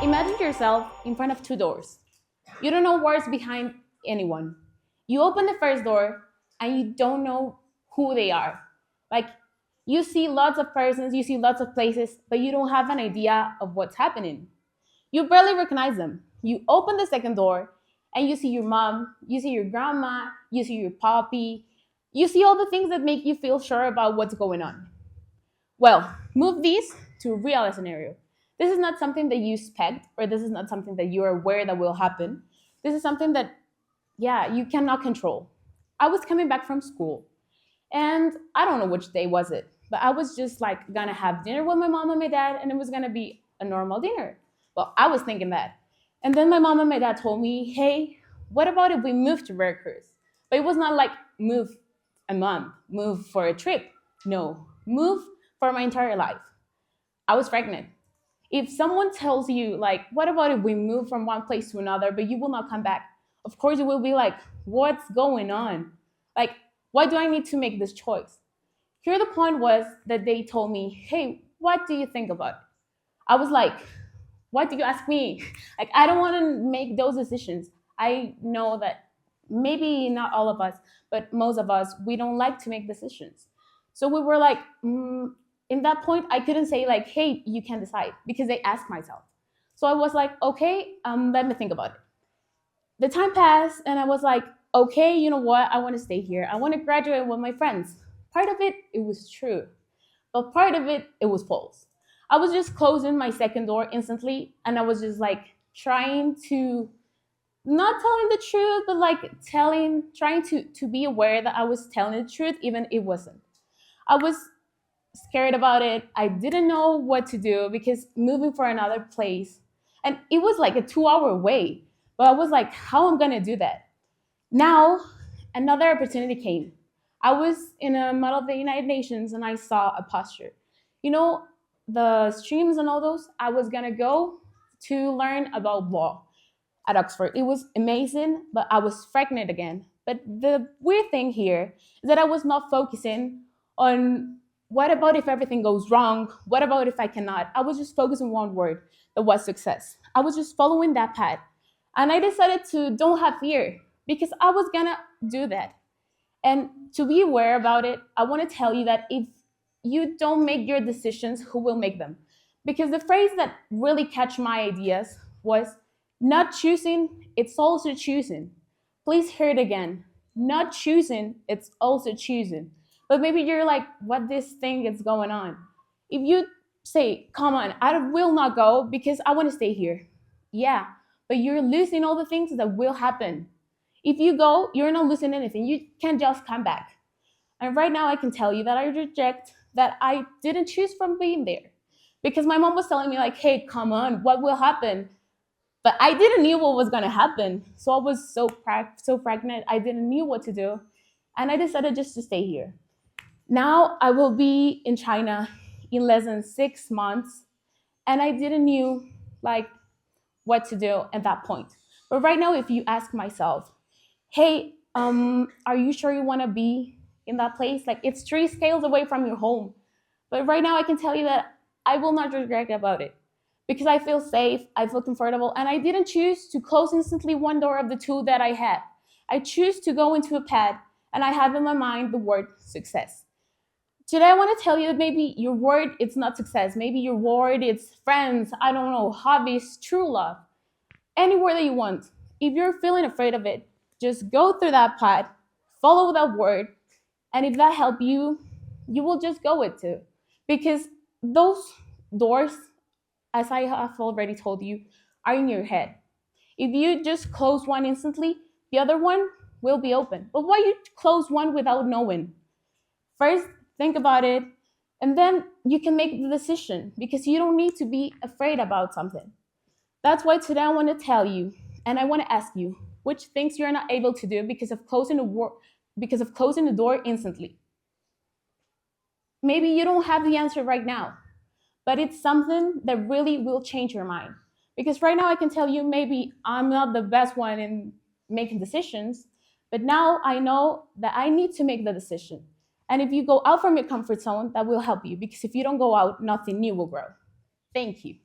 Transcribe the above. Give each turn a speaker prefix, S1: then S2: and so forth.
S1: Imagine yourself in front of two doors. You don't know what's behind anyone. You open the first door and you don't know who they are. Like, you see lots of persons, you see lots of places, but you don't have an idea of what's happening. You barely recognize them. You open the second door and you see your mom, you see your grandma, you see your puppy, you see all the things that make you feel sure about what's going on. Well, move these to a real scenario. This is not something that you expect, or this is not something that you're aware that will happen. This is something that, yeah, you cannot control. I was coming back from school, and I don't know which day was it, but I was just like gonna have dinner with my mom and my dad, and it was gonna be a normal dinner. Well, I was thinking that. And then my mom and my dad told me, hey, what about if we move to Veracruz? But it was not like move a month, move for a trip. No, move for my entire life. I was pregnant. If someone tells you, like, what about if we move from one place to another, but you will not come back? Of course, you will be like, what's going on? Like, why do I need to make this choice? Here, the point was that they told me, hey, what do you think about it? I was like, what do you ask me? Like, I don't want to make those decisions. I know that maybe not all of us, but most of us, we don't like to make decisions. So we were like, in that point, I couldn't say like, hey, you can decide because they asked myself. So I was like, okay, let me think about it. The time passed and I was like, okay, you know what? I want to stay here. I want to graduate with my friends. Part of it was true, but part of it was false. I was just closing my second door instantly and I was just like trying to not telling the truth, but like trying to be aware that I was telling the truth, even if it wasn't. I was scared about it. I didn't know what to do because moving for another place, and it was like a 2 hour way. But I was like, how am I gonna do that? Now, another opportunity came. I was in the middle of the United Nations and I saw a posture. You know, the streams and all those, I was gonna go to learn about law at Oxford. It was amazing, but I was pregnant again. But the weird thing here is that I was not focusing on what about if everything goes wrong? What about if I cannot? I was just focusing on one word that was success. I was just following that path. And I decided to don't have fear because I was gonna do that. And to be aware about it, I want to tell you that if you don't make your decisions, who will make them? Because the phrase that really catch my ideas was not choosing, it's also choosing. Please hear it again. Not choosing, it's also choosing. But maybe you're like, what this thing is going on? If you say, come on, I will not go because I want to stay here. Yeah, but you're losing all the things that will happen. If you go, you're not losing anything. You can just come back. And right now I can tell you that I reject that I didn't choose from being there. Because my mom was telling me like, hey, come on, what will happen? But I didn't know what was gonna happen. So I was so pregnant, I didn't know what to do. And I decided just to stay here. Now I will be in China in less than 6 months. And I didn't know like what to do at that point. But right now, if you ask myself, hey, are you sure you want to be in that place? Like it's 3 scales away from your home. But right now I can tell you that I will not regret about it because I feel safe, I feel comfortable, and I didn't choose to close instantly one door of the two that I had. I choose to go into a path and I have in my mind the word success. Today I want to tell you that maybe your word it's not success. Maybe your word it's friends, I don't know, hobbies, true love, any word that you want. If you're feeling afraid of it, just go through that path, follow that word, and if that help you, you will just go it too. Because those doors, as I have already told you, are in your head. If you just close one instantly, the other one will be open. But why you close one without knowing? First, think about it, and then you can make the decision because you don't need to be afraid about something. That's why today I want to tell you, and I want to ask you, which things you're not able to do because of closing the door instantly. Maybe you don't have the answer right now, but it's something that really will change your mind. Because right now I can tell you maybe I'm not the best one in making decisions, but now I know that I need to make the decision. And if you go out from your comfort zone, that will help you because if you don't go out, nothing new will grow. Thank you.